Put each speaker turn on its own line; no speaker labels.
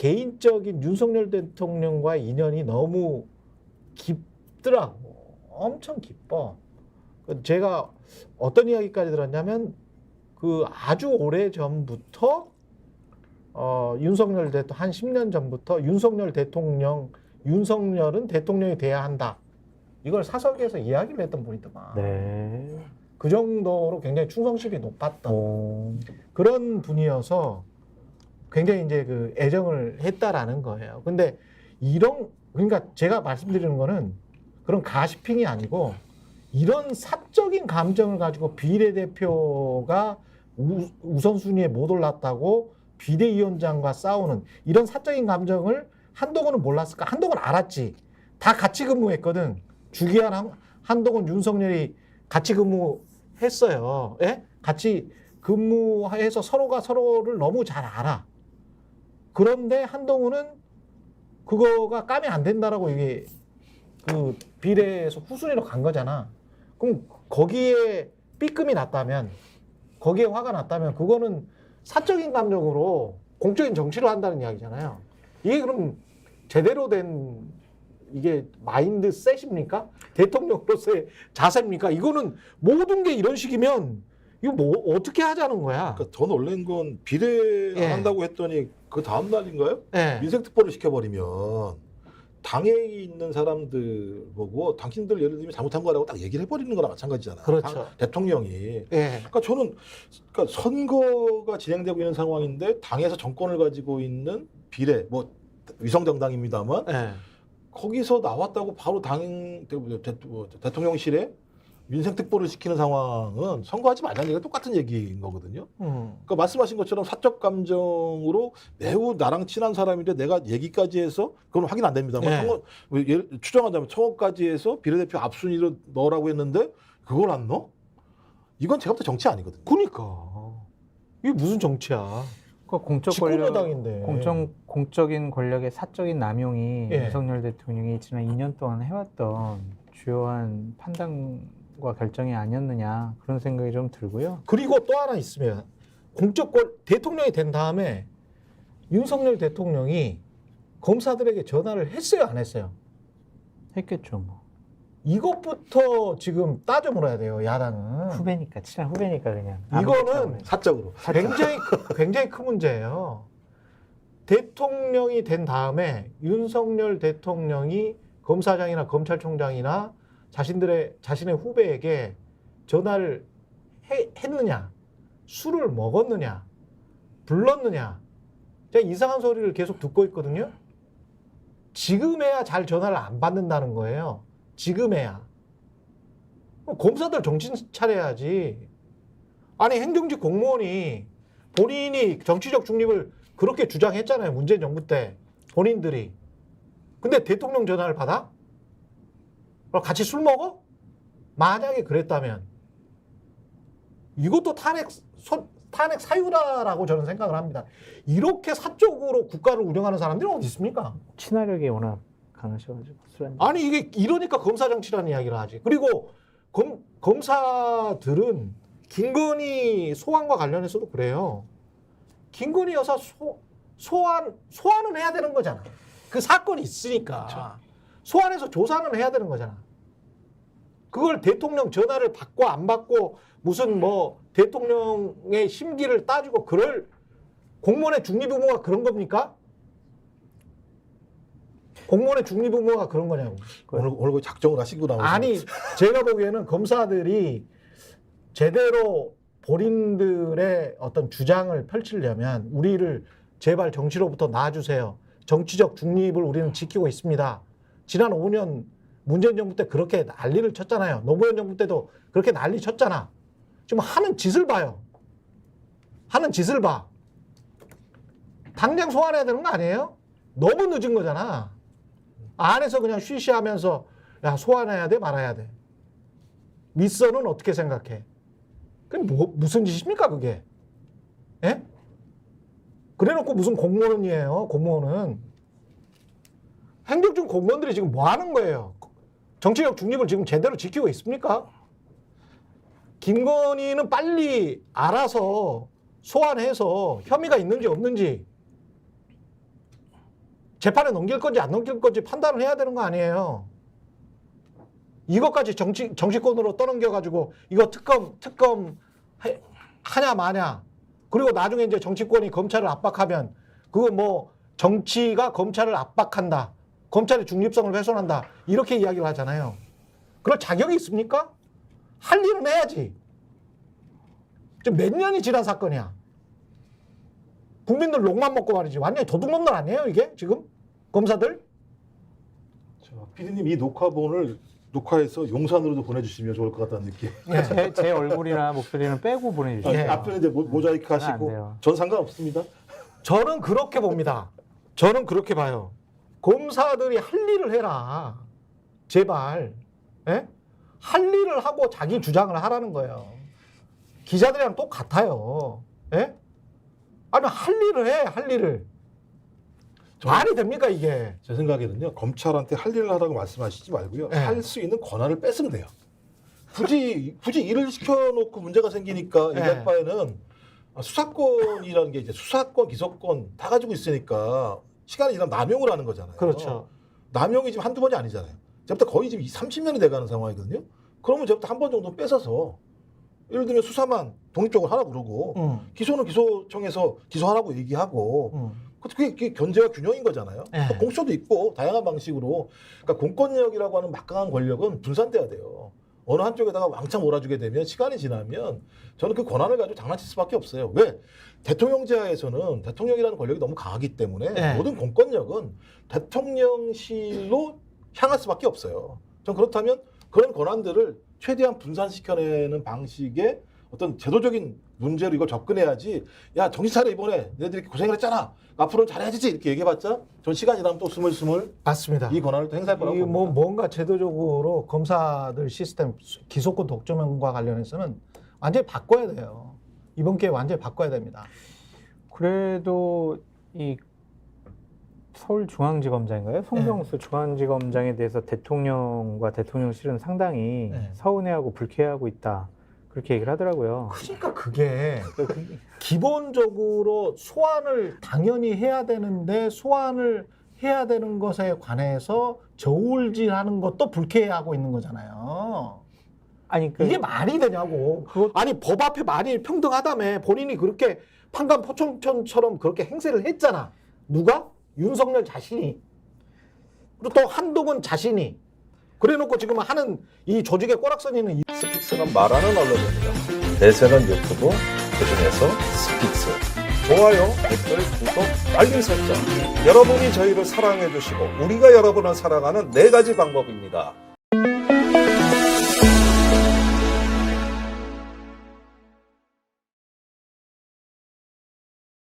개인적인 윤석열 대통령과의 인연이 너무 깊더라고. 엄청 깊어. 제가 어떤 이야기까지 들었냐면 그 아주 오래 전부터 윤석열 대통령 한 10년 전부터 윤석열은 대통령이 돼야 한다. 이걸 사석에서 이야기를 했던 분이더만.
네.
그 정도로 굉장히 충성심이 높았던 그런 분이어서 굉장히 이제 그 애정을 했다라는 거예요. 근데 그러니까 제가 말씀드리는 거는 그런 가시핑이 아니고 이런 사적인 감정을 가지고 비례대표가 우선순위에 못 올랐다고 비대위원장과 싸우는 이런 사적인 감정을 한동훈은 몰랐을까? 한동훈은 알았지. 다 같이 근무했거든. 주기한 한동훈, 윤석열이 같이 근무했어요. 예? 같이 근무해서 서로가 서로를 너무 잘 알아. 그런데 한동훈은 그거가 까면 안 된다라고 이게 그 비례에서 후순위로 간 거잖아. 그럼 거기에 삐끔이 났다면, 거기에 화가 났다면 그거는 사적인 감정으로 공적인 정치를 한다는 이야기잖아요. 이게 그럼 제대로 된 이게 마인드셋입니까? 대통령으로서의 자세입니까? 이거는 모든 게 이런 식이면 이거 뭐 어떻게 하자는 거야?
그러니까 더 놀란 건 비례
예.
안 한다고 했더니 그 다음 날인가요?
예.
민생특보를 시켜버리면 당에 있는 사람들 보고 당신들 예를 들면 잘못한 거라고 딱 얘기를 해버리는 거랑 마찬가지잖아요.
그렇죠.
대통령이.
예.
그러니까 저는 선거가 진행되고 있는 상황인데 당에서 정권을 가지고 있는 비례 뭐 위성정당입니다만
예.
거기서 나왔다고 바로 대통령실에 민생특보를 시키는 상황은 선거하지 말자는 얘기가 똑같은 얘기인 거거든요. 그러니까 말씀하신 것처럼 사적 감정으로 매우 나랑 친한 사람인데 내가 얘기까지 해서 그건 확인 안 됩니다만
네.
추정하자면 청원까지 해서 비례대표 앞순위로 넣으라고 했는데 그걸 안 넣어? 이건 제가 볼 때 정치 아니거든요.
그러니까 이게 무슨 정치야?
그 공적 권력,
집권여당인데.
공적인 권력의 사적인 남용이
예.
윤석열 대통령이 지난 2년 동안 해왔던 주요한 판단과 결정이 아니었느냐 그런 생각이 좀 들고요.
그리고 또 하나 있으면 대통령이 된 다음에 윤석열 대통령이 검사들에게 전화를 했어요, 안 했어요?
했겠죠 뭐.
이것부터 지금 따져 물어야 돼요, 야당은.
후배니까 친한 후배니까 그냥.
이거는
사적으로.
굉장히 큰 문제예요. 대통령이 된 다음에 윤석열 대통령이 검사장이나 검찰총장이나 자신의 후배에게 전화를 했느냐, 술을 먹었느냐, 불렀느냐. 제가 이상한 소리를 계속 듣고 있거든요. 지금에야 잘 전화를 안 받는다는 거예요. 지금에야. 검사들 정신 차려야지. 아니, 행정직 공무원이 본인이 정치적 중립을 그렇게 주장했잖아요. 문재인 정부 때 본인들이. 근데 대통령 전화를 받아? 그럼 같이 술 먹어? 만약에 그랬다면 이것도 탄핵 사유다라고 저는 생각을 합니다. 이렇게 사적으로 국가를 운영하는 사람들이 어디 있습니까?
친화력이 워낙 강하셔가지고 술
아니 이게 이러니까 검사 정치라는 이야기를 하지. 그리고 검사들은 김건희 소환과 관련해서도 그래요. 김건희 여사 소환은 해야 되는 거잖아. 그 사건이 있으니까. 그렇죠. 소환해서 조사는 해야 되는 거잖아. 그걸 대통령 전화를 받고 안 받고 무슨 뭐 대통령의 심기를 따지고 그럴 공무원의 중립 의무가 그런 겁니까? 공무원의 중립 의무가 그런 거냐고.
오늘 작정을 하시고 나오시는.
아니, 제가 보기에는 검사들이 제대로 본인들의 어떤 주장을 펼치려면 우리를 제발 정치로부터 놔주세요. 정치적 중립을 우리는 지키고 있습니다. 지난 5년 문재인 정부 때 그렇게 난리를 쳤잖아요. 노무현 정부 때도 그렇게 난리 쳤잖아. 지금 하는 짓을 봐요. 하는 짓을 봐. 당장 소환해야 되는 거 아니에요? 너무 늦은 거잖아. 안에서 그냥 쉬쉬하면서 야, 소환해야 돼 말아야 돼. 밑선은 어떻게 생각해? 그게 무슨 짓입니까 그게? 예? 그래놓고 무슨 공무원이에요. 공무원은. 행정직 공무원들이 지금 뭐 하는 거예요? 정치적 중립을 지금 제대로 지키고 있습니까? 김건희는 빨리 알아서 소환해서 혐의가 있는지 없는지 재판에 넘길 건지 안 넘길 건지 판단을 해야 되는 거 아니에요. 이것까지 정치권으로 떠넘겨가지고 이거 특검 하냐 마냐. 그리고 나중에 이제 정치권이 검찰을 압박하면 그거 뭐 정치가 검찰을 압박한다. 검찰의 중립성을 훼손한다. 이렇게 이야기를 하잖아요. 그럴 자격이 있습니까? 할 일은 해야지. 지금 몇 년이 지난 사건이야. 국민들 욕만 먹고 말이지. 완전히 도둑놈들 아니에요 이게 지금? 검사들?
PD님 이 녹화해서 용산으로도 보내주시면 좋을 것 같다는 느낌.
제 얼굴이나 목소리는 빼고 보내주시죠.
예.
앞에 이제 모자이크
안
하시고
돼요.
전 상관없습니다.
저는 그렇게 봅니다. 저는 그렇게 봐요. 검사들이 할 일을 해라. 제발. 예? 할 일을 하고 자기 주장을 하라는 거예요. 기자들이랑 똑같아요. 예? 아니 할 일을 해. 할 일을. 말이 됩니까 이게?
제 생각에는요, 검찰한테 할 일을 하라고 말씀하시지 말고요,
네.
할 수 있는 권한을 뺐으면 돼요. 굳이 일을 시켜놓고 문제가 생기니까
네.
얘기할 바에는 수사권이라는 게 이제 수사권, 기소권 다 가지고 있으니까 시간이 지나면 남용을 하는 거잖아요.
그렇죠.
남용이 지금 한두 번이 아니잖아요. 이제부터 거의 지금 30년이 돼가는 상황이거든요. 그러면 이제부터 한 번 정도 뺏어서 예를 들면 수사만 독립적으로 하라고 그러고 기소는 기소청에서 기소하라고 얘기하고 그게 견제와 균형인 거잖아요.
네.
또 공수처도 있고 다양한 방식으로 그러니까 공권력이라고 하는 막강한 권력은 분산돼야 돼요. 어느 한쪽에다가 왕창 몰아주게 되면 시간이 지나면 저는 그 권한을 가지고 장난칠 수밖에 없어요. 왜? 대통령제하에서는 대통령이라는 권력이 너무 강하기 때문에
네.
모든 공권력은 대통령실로 향할 수밖에 없어요. 전 그렇다면 그런 권한들을 최대한 분산시켜내는 방식의 어떤 제도적인 문제로 이걸 접근해야지. 야 정신 차려 이번에 너희들이 고생을 했잖아. 앞으로는 잘해야지 이렇게 얘기해봤자 전 시간이 지나면 또 스물스물
맞습니다.
이 권한을 또 행사할 거라고
이 뭐
봅니다.
뭔가 제도적으로 검사들 시스템 기소권 독점과 관련해서는 완전히 바꿔야 돼요. 이번 기회에 완전히 바꿔야 됩니다.
그래도 이 서울중앙지검장인가요? 송병수 중앙지검장에 대해서 대통령과 대통령실은 상당히
네.
서운해하고 불쾌해하고 있다. 그렇게 얘기를 하더라고요.
그러니까 그게 기본적으로 소환을 당연히 해야 되는데 소환을 해야 되는 것에 관해서 저울질하는 것도 불쾌해하고 있는 거잖아요.
아니
이게 말이 되냐고. 아니 법 앞에 만일 평등하다며 본인이 그렇게 판관 포청천처럼 그렇게 행세를 했잖아. 누가? 윤석열 자신이. 그리고 또 한동훈 자신이. 그래놓고 지금 하는 이 조직의 꼬락서니는
스픽스는 말하는 언론입니다. 대세는 유튜브, 그중에서 스픽스. 좋아요, 댓글, 구독, 알림 설정. 여러분이 저희를 사랑해 주시고 우리가 여러분을 사랑하는 4가지 방법입니다.